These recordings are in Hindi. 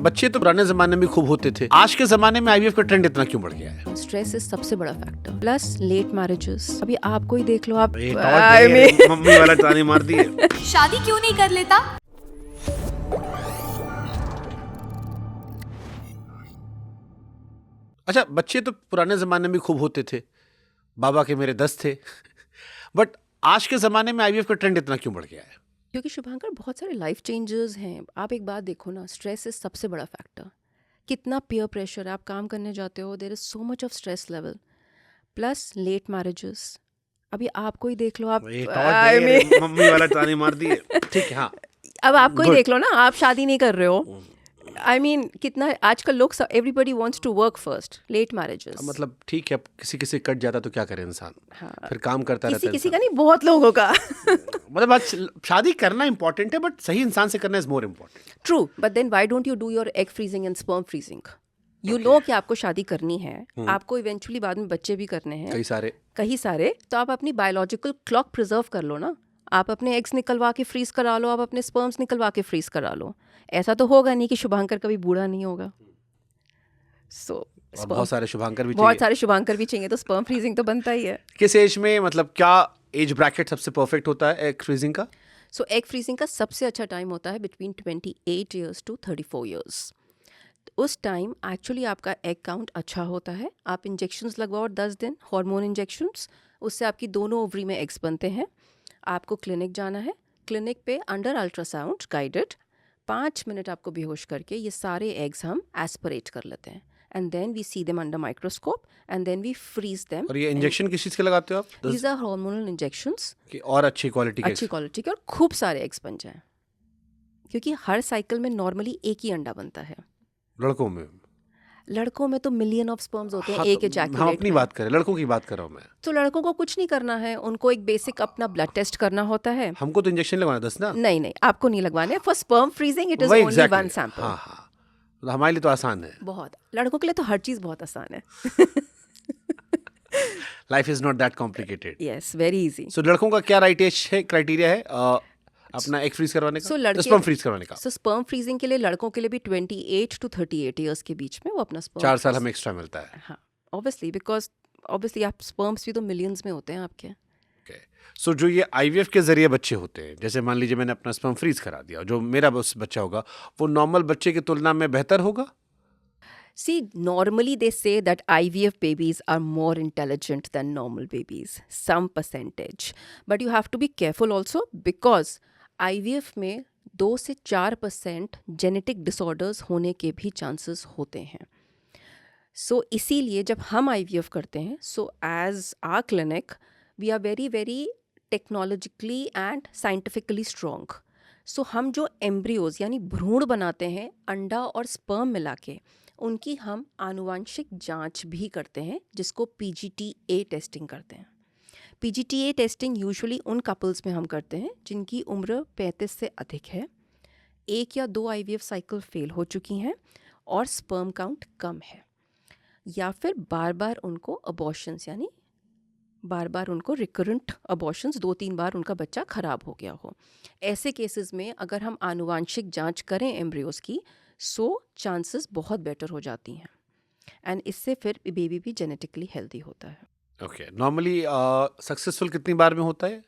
बच्चे तो पुराने जमाने में खूब होते थे, आज के जमाने में आईवीएफ का ट्रेंड इतना क्यों बढ़ गया है? स्ट्रेस इज सबसे बड़ा फैक्टर, प्लस लेट मैरिजेस। अभी आपको ही देख लो, आप मम्मी वाला ताने मार दिए। शादी क्यों नहीं कर लेता? अच्छा, बच्चे तो पुराने जमाने में खूब होते थे, बाबा के मेरे 10 थे। बट आज के जमाने में आईवीएफ का ट्रेंड इतना क्यों बढ़ गया है? क्योंकि शुभांकर बहुत सारे लाइफ चेंजेस हैं। आप एक बात देखो ना, स्ट्रेस इज सबसे बड़ा फैक्टर। कितना पीयर प्रेशर है, आप काम करने जाते हो, there is so much of stress level, plus late marriages. अभी आपको ही देख लो, आप मम्मी वाला ताने मार दिए। ठीक है, हाँ। अब आपको ही Good. देख लो ना, आप शादी नहीं कर रहे हो। कितना आजकल लोग, everybody wants to work first, late marriages. मतलब ठीक है, अब किसी किसी कट जाता तो क्या करे इंसान, हाँ। फिर काम करता रहता किसी है किसी का इंसान। नहीं, बहुत लोगों का। मतलब आज शादी करना इंपॉर्टेंट है, बट सही इंसान से करना is more important. True, but then why don't you do your egg freezing and sperm freezing? You know कि आपको शादी करनी है, आपको इवेंचुअली बाद में बच्चे भी करने हैं, कई सारे, तो आप अपनी बायोलॉजिकल क्लॉक प्रिजर्व कर लो ना। आप अपने एग्स निकलवा के फ्रीज करा लो, आप अपने स्पर्म्स निकलवा के फ्रीज करा लो। ऐसा तो होगा नहीं कि शुभांकर कभी बूढ़ा नहीं होगा। बहुत सारे शुभांकर भी बहुत सारे शुभांकर भी चाहिए, तो स्पर्म फ्रीजिंग तो बनता ही है। किस एज में, मतलब क्या एज ब्रैकेट सबसे परफेक्ट होता है एग फ्रीजिंग का? सो एग फ्रीजिंग का सबसे अच्छा टाइम होता है बिटवीन 28 ईयर्स टू 34 ईयर्स। उस टाइम एक्चुअली आपका एग काउंट अच्छा होता है। आप इंजेक्शंस लगवाओ 10 दिन, हार्मोन इंजेक्शंस, उससे आपकी दोनों ओवरी में एग्स बनते हैं। आपको क्लिनिक जाना है, क्लिनिक पे अंडर अल्ट्रासाउंड गाइडेड 5 मिनट आपको बेहोश करके ये सारे एग्स हम एस्पिरेट कर लेते हैं, and then we see them under microscope and then we freeze them. और ये इंजेक्शन किस चीज के लगाते हो आप? दीज आर हार्मोनल इंजेक्शंस, और अच्छी क्वालिटी के और खूब सारे एग्स बन जाएं, क्योंकि हर साइकिल में नॉर्मली एक ही अंडा बनता है। लड़कों में तो मिलियन ऑफ स्पर्म्स होते हैं एक एजैकुलेट। हम अपनी बात करें, लड़कों की बात कर रहा हूँ मैं। तो लड़कों को कुछ नहीं करना है, उनको एक बेसिक अपना ब्लड टेस्ट करना होता है। हमको तो इंजेक्शन लगवाना 10 ना। नहीं, आपको नहीं लगवाने। For sperm freezing it is only one sample. हाँ, तो हमारे लिए तो आसान है बहुत। लड़कों के लिए तो हर चीज बहुत आसान है। Life is not that complicated. Yes, very easy. So लड़कों का क्या क्राइटेरिया है अपना एग फ्रीज करवाने का, स्पर्म फ्रीज करवाने का? सो स्पर्म फ्रीजिंग के लिए लड़कों के लिए भी 28 टू 38 ईयर्स के बीच में वो अपना स्पर्म 4 साल हमें एक्स्ट्रा मिलता है। हाँ, ऑब्वियसली, बिकॉज ऑब्वियसली आप स्पर्म्स भी तो मिलियंस में होते हैं आपके। सो जो ये आईवीएफ के जरिए बच्चे होते हैं, जैसे मान लीजिए मैंने अपना स्पर्म फ्रीज करा दिया, जो मेरा बच्चा होगा वो नॉर्मल बच्चे की तुलना में बेहतर होगा? See, normally they say that IVF babies are more intelligent than normal babies, some percentage. But you have to be careful also, because IVF में 2 से 4% जेनेटिक डिसऑर्डर्स होने के भी चांसेस होते हैं। सो इसीलिए जब हम IVF करते हैं, so as our clinic we are very very technologically and scientifically strong. So हम जो एम्ब्रियोज यानी भ्रूण बनाते हैं अंडा और स्पर्म मिला के, उनकी हम आनुवांशिक जांच भी करते हैं, जिसको PGTA टेस्टिंग करते हैं। PGTA टेस्टिंग यूजुअली उन कपल्स में हम करते हैं जिनकी उम्र 35 से अधिक है, 1 या 2 IVF साइकिल फेल हो चुकी हैं और स्पर्म काउंट कम है, या फिर बार बार उनको अबॉर्शंस यानी बार बार उनको रिकरेंट अबॉर्शंस 2-3 बार उनका बच्चा खराब हो गया हो। ऐसे केसेस में अगर हम आनुवांशिक जांच करें एम्ब्रियोज की, सो चांसेस बहुत बेटर हो जाती हैं, एंड इससे फिर बेबी भी जेनेटिकली हेल्दी होता है। ओके, नॉर्मली सक्सेसफुल कितनी बार में होता है?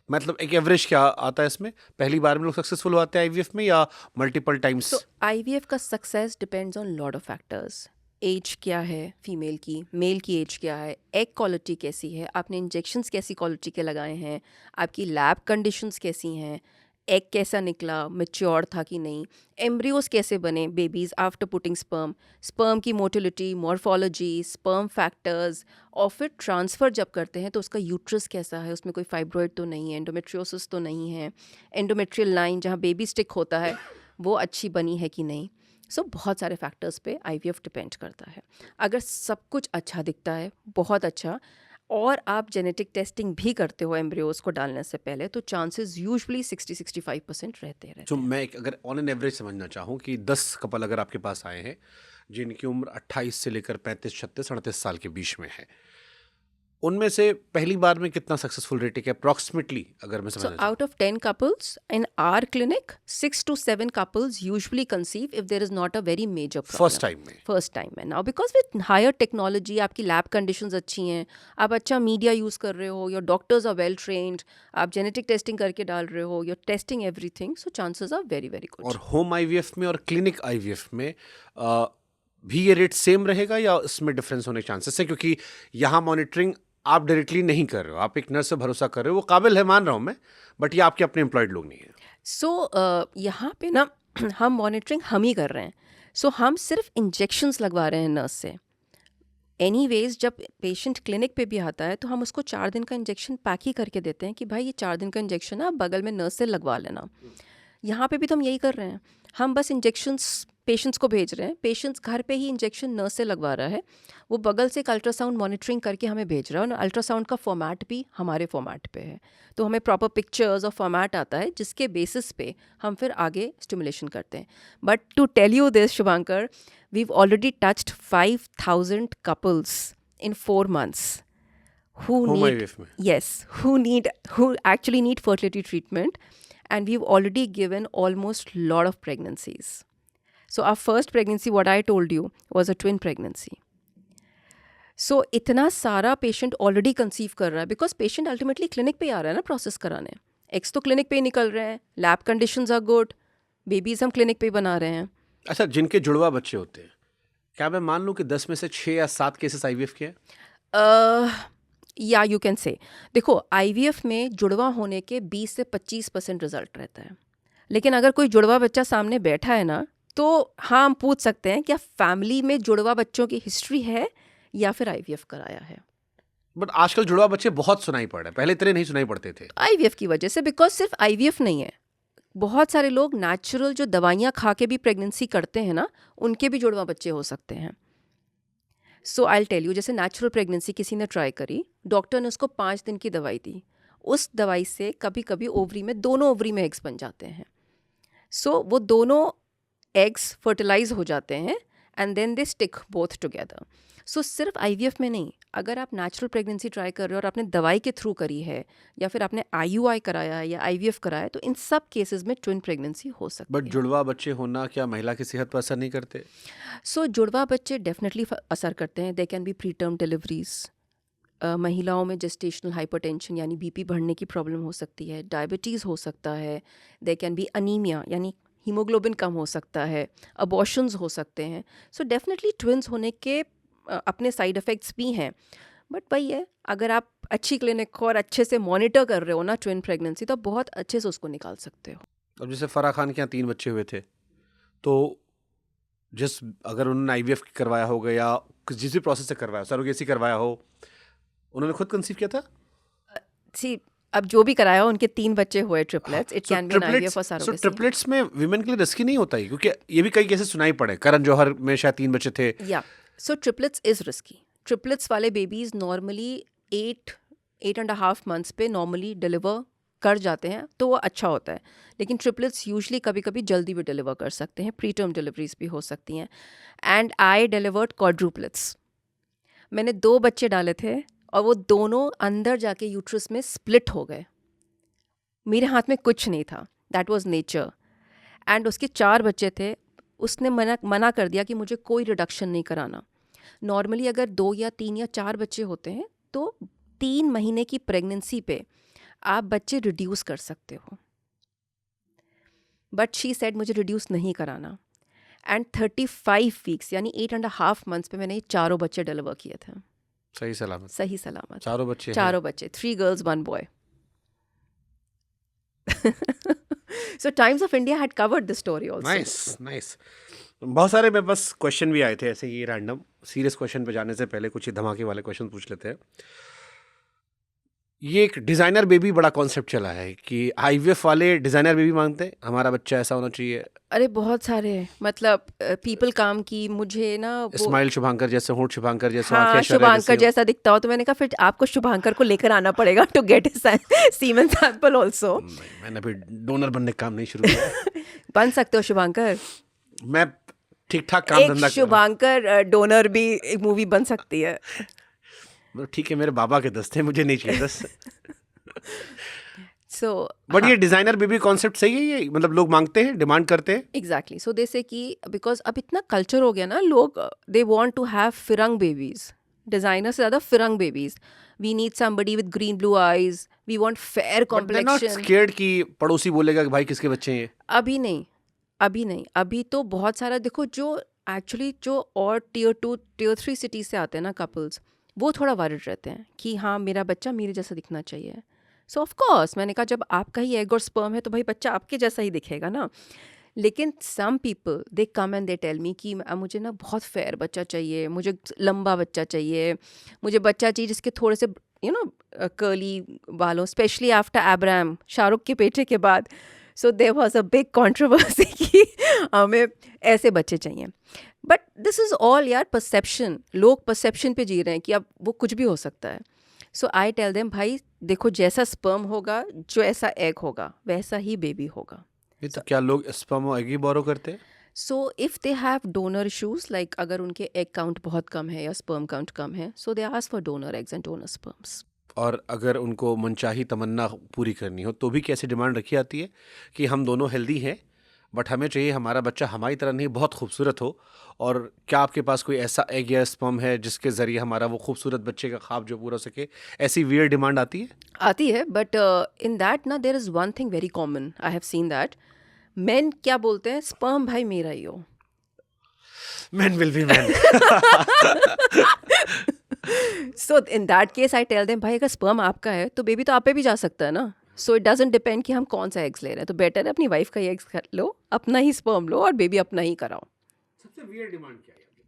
मतलब एक एवरेज क्या आता है इसमें? पहली बार में लोग सक्सेसफुल होते हैं आईवीएफ में या मल्टीपल टाइम्स? तो IVF का success depends on lot of factors. Age क्या है फीमेल की, मेल की एज क्या है, एग क्वालिटी कैसी है, आपने इंजेक्शंस कैसी क्वालिटी के लगाए हैं, आपकी लैब कंडीशंस कैसी हैं, एग कैसा निकला, मैच्योर था कि नहीं, एम्ब्रियोज कैसे बने babies after putting sperm, sperm की मोटिलिटी, मॉर्फोलॉजी, स्पर्म फैक्टर्स, और फिर ट्रांसफ़र जब करते हैं तो उसका यूट्रस कैसा है, उसमें कोई फाइब्रॉइड तो नहीं है, एंडोमेट्रियोसिस तो नहीं है, एंडोमेट्रियल लाइन जहाँ बेबी स्टिक होता है वो अच्छी बनी है कि नहीं। सो बहुत सारे फैक्टर्स पे IVF डिपेंड करता है। अगर सब कुछ अच्छा दिखता है, बहुत अच्छा, और आप जेनेटिक टेस्टिंग भी करते हो एम्ब्रियोज को डालने से पहले, तो चांसेस यूजुअली 60-65% रहते हैं। जो मैं अगर ऑन एन एवरेज समझना चाहूँ कि 10 कपल अगर आपके पास आए हैं जिनकी उम्र 28 से लेकर 35, 36, 38 साल के बीच में है, उनमें से पहली बार में कितना सक्सेसफुल रेट है अप्रॉक्सीमेटली, अगर मैं So समझना out of 10 couples in our clinic, 6 to 7 couples usually conceive if there is not a very major problem. First time में? फर्स्ट टाइम में. Now because with higher technology, आपकी लैब कंडीशंस अच्छी हैं, आप अच्छा मीडिया यूज़ कर रहे हो, your doctors are well trained, आप जेनेटिक टेस्टिंग करके डाल रहे हो, your testing everything, so chances are very very good. और होम आईवीएफ में और क्लिनिक आईवीएफ में भी ये रेट सेम रहेगा या इसमें डिफरेंस होने के चांसेस है? क्योंकि यहाँ मॉनिटरिंग आप डायरेक्टली नहीं कर रहे हो, आप एक नर्स से भरोसा कर रहे हो, वो काबिल है मान रहा हूँ मैं, बट ये आपके अपने एम्प्लॉयड लोग नहीं है. सो यहाँ पे ना हम मॉनिटरिंग हम ही कर रहे हैं. सो हम सिर्फ इंजेक्शंस लगवा रहे हैं नर्स से. एनीवेज जब पेशेंट क्लिनिक पे भी आता है तो हम उसको 4 दिन का इंजेक्शन पैक ही करके देते हैं कि भाई ये 4 दिन का इंजेक्शन है, आप बगल में नर्स से लगवा लेना. यहाँ पे भी तो हम यही कर रहे हैं. हम बस इंजेक्शंस पेशेंट्स को भेज रहे हैं, पेशेंट्स घर पे ही इंजेक्शन नर्स से लगवा रहा है, वो बगल से एक अल्ट्रासाउंड मॉनिटरिंग करके हमें भेज रहा है, और अल्ट्रासाउंड का फॉर्मेट भी हमारे फॉर्मेट पे है. तो हमें प्रॉपर पिक्चर्स और फॉर्मेट आता है जिसके बेसिस पे हम फिर आगे स्टिमुलेशन करते हैं. But to tell you this Shubhankar, we've already touched 5,000 couples in 4 months who Home need IVF में? yes who actually need fertility treatment, and we've already given almost lot of pregnancies. So our first pregnancy, what I told you, was a twin pregnancy. So इतना सारा पेशेंट ऑलरेडी कंसीव कर रहा है, बिकॉज पेशेंट अल्टीमेटली क्लिनिक पे ही आ रहा है ना प्रोसेस कराने. एग्स तो क्लिनिक पे ही निकल रहे हैं, lab conditions are good, babies हम क्लिनिक पे ही बना रहे हैं. अच्छा, जिनके जुड़वा बच्चे होते हैं, क्या मैं मान लूँ कि 10 में से 6 या 7 केसेस आईवीएफ के हैं? या यू कैन से, देखो आईवीएफ में जुड़वा होने के 20 से 25% रिजल्ट रहता है. लेकिन अगर कोई जुड़वा बच्चा सामने बैठा है ना, तो हाँ हम पूछ सकते हैं क्या फैमिली में जुड़वा बच्चों की हिस्ट्री है या फिर आईवीएफ कराया है. बट आजकल जुड़वा बच्चे बहुत सुनाई पड़ रहे हैं, पहले इतने नहीं सुनाई पड़ते थे. आईवीएफ की वजह से, बिकॉज सिर्फ आईवीएफ नहीं है, बहुत सारे लोग नेचुरल जो दवाइयाँ खा के भी प्रेगनेंसी करते हैं ना, उनके भी जुड़वा बच्चे हो सकते हैं. सो आई टेल यू, जैसे नेचुरल प्रेगनेंसी किसी ने ट्राई करी, डॉक्टर ने उसको 5 दिन की दवाई दी, उस दवाई से कभी कभी ओवरी में, दोनों ओवरी में एग्स बन जाते हैं. सो वो दोनों एग्स फर्टिलाइज हो जाते हैं and then they stick both together. So सिर्फ आईवीएफ में नहीं, अगर आप नेचुरल प्रेगनेंसी ट्राई कर रहे हो और आपने दवाई के थ्रू करी है, या फिर आपने आईयूआई कराया है या आईवीएफ कराया है, तो इन सब केसेस में ट्विन प्रेगनेंसी हो सकती बट है. जुड़वा बच्चे होना क्या महिला की सेहत पर असर नहीं करते? सो जुड़वा बच्चे डेफिनेटली असर करते हैं. They can be pre term deliveries. महिलाओं में जेस्टेशनल हाइपरटेंशन यानी बीपी बढ़ने की प्रॉब्लम हो सकती है, डायबिटीज़ हो सकता है, दे कैन बी अनीमिया यानी हीमोग्लोबिन कम हो सकता है, अबॉर्शंस हो सकते हैं. सो डेफिनेटली ट्विन्स होने के अपने साइड इफ़ेक्ट्स भी हैं. बट वही है, अगर आप अच्छी क्लिनिक को और अच्छे से मॉनिटर कर रहे हो ना ट्विन प्रेगनेंसी, तो आप बहुत अच्छे से उसको निकाल सकते हो. अब जैसे फराह खान के यहाँ 3 बच्चे हुए थे, तो अगर उन्होंने आईवीएफ करवाया होगा या जिस भी प्रोसेस से करवाया, सरोगेसी करवाया हो, उन्होंने खुद कंसीव किया था? सी अब जो भी कराया हो, उनके 3 बच्चे हुए triplets. It can be N IVF और सो सरोगेसी. ट्रिपलेट्स में विमेन के लिए रिस्की नहीं होता है? क्योंकि ये भी कई केसेस सुनाई पड़े, करण जौहर में शायद 3 बच्चे थे. या सो ट्रिपलेट्स इज रिस्की. ट्रिपलेट्स वाले बेबीज नॉर्मली 8.5 मंथ्स पे नॉर्मली डिलीवर कर जाते हैं, तो वो अच्छा होता है. लेकिन ट्रिपलेट्स यूजुअली कभी कभी जल्दी भी डिलीवर कर सकते हैं, प्री टर्म डिलीवरीज भी हो सकती हैं. And I delivered quadruplets. मैंने 2 बच्चे डाले थे और वो दोनों अंदर जाके यूट्रस में स्प्लिट हो गए. मेरे हाथ में कुछ नहीं था, दैट वाज नेचर. एंड उसके 4 बच्चे थे, उसने मना कर दिया कि मुझे कोई रिडक्शन नहीं कराना. नॉर्मली अगर 2 या 3 या 4 बच्चे होते हैं तो 3 महीने की प्रेगनेंसी पे आप बच्चे रिड्यूस कर सकते हो. बट शी सेड मुझे रिड्यूस नहीं कराना. एंड 35 वीक्स यानी 8.5 मंथ्स पे मैंने ये 4 बच्चे डिलीवर किए थे. सही सलामत? सही सलामत. 4 बच्चे? 4 बच्चे, 3 girls 1 boy. So Times of India had covered this story also. Nice. बहुत सारे मेरे पास क्वेश्चन भी आए थे ऐसे ही रैंडम. सीरियस क्वेश्चन पे जाने से पहले कुछ ही धमाके वाले क्वेश्चन पूछ लेते हैं. ये एक डिज़ाइनर बेबी बड़ा कॉन्सेप्ट चला है कि आईवीएफ वाले डिज़ाइनर बेबी मांगते हैं, हमारा बच्चा ऐसा होना चाहिए. अरे बहुत सारे, मतलब पीपल काम की, मुझे ना स्माइल शुभांकर जैसे, होंठ शुभांकर जैसे, हाँ, आंखें ऐश्वर्या शुभांकर जैसी हो. जैसा दिखता हो. तो मैंने कहा फिर आपको शुभांकर को लेकर आना पड़ेगा to get semen sample also. मैंने अभी डोनर बनने का काम नहीं शुरू किया. बन सकते हो शुभांकर. मैं ठीक ठाक काम एक धंधा शुभांकर डोनर भी एक मूवी बन सकती है. मतलब ठीक है, मेरे बाबा के 10 थे, मुझे नहीं चाहिए 10। So बट ये डिजाइनर बेबी कॉन्सेप्ट सही है, ये मतलब लोग मांगते हैं, डिमांड करते हैं। एग्जैक्टली, सो दे से कि बिकॉज अब इतना कल्चर हो गया ना, लोग they want to have firang babies, designer से ज़्यादा firang babies. We need somebody with green blue eyes, we want fair but they not complexion. Scared कि पड़ोसी बोलेगा कि भाई किसके बच्चे हैं ये। अभी नहीं, अभी नहीं, अभी तो बहुत सारा देखो, जो एक्चुअली जो और टीयर 2 टीयर 3 सिटीज से आते हैं ना कपल्स, वो थोड़ा वरिड रहते हैं कि हाँ मेरा बच्चा मेरे जैसा दिखना चाहिए. सो ऑफ कोर्स मैंने कहा जब आपका ही एग और स्पर्म है तो भाई बच्चा आपके जैसा ही दिखेगा ना. लेकिन some people they come and they tell me कि मुझे ना बहुत फेयर बच्चा चाहिए, मुझे लंबा बच्चा चाहिए, मुझे बच्चा चाहिए जिसके थोड़े से कर्ली बालों, स्पेशली आफ्टर अब्राहम, शाहरुख के बेटे के बाद. So there was a big controversy कि हमें ऐसे बच्चे चाहिए. बट दिस इज़ ऑल यार परसेप्शन, लोग परसेप्शन पे जी रहे हैं कि अब वो कुछ भी हो सकता है. सो आई टेल देम भाई देखो जैसा स्पर्म होगा, जो ऐसा एग होगा, वैसा ही बेबी होगा. ये तो क्या लोग स्पर्म और एग ही बोरो करते हैं? So if they have donor issues, like अगर उनके एग काउंट बहुत कम है या स्पर्म काउंट कम है, so they ask for donor eggs and donor sperms. और अगर उनको मनचाही तमन्ना पूरी करनी हो तो भी कैसे डिमांड रखी जाती है कि हम दोनों हेल्दी हैं, बट हमें चाहिए हमारा बच्चा हमारी तरह नहीं, बहुत खूबसूरत हो। और क्या आपके पास कोई ऐसा एग या स्पर्म है जिसके ज़रिए हमारा वो खूबसूरत बच्चे का ख्वाब जो पूरा हो सके? ऐसी वियर डिमांड आती है? आती है, बट इन दैट ना there is one thing very common, I have seen that. Men क्या बोलते हैं, स्पर्म भाई मेरा ही हो. Man will be man. So in that case I tell them भाई अगर स्पर्म आपका है तो बेबी तो आप पे भी जा सकता है ना. सो इट डजेंट डिपेंड कि हम कौन सा एग्स ले रहे हैं, तो बेटर है अपनी वाइफ का ही एग्स लो, अपना ही स्पर्म लो और बेबी अपना ही कराओ. सबसे वियर डिमांड क्या है?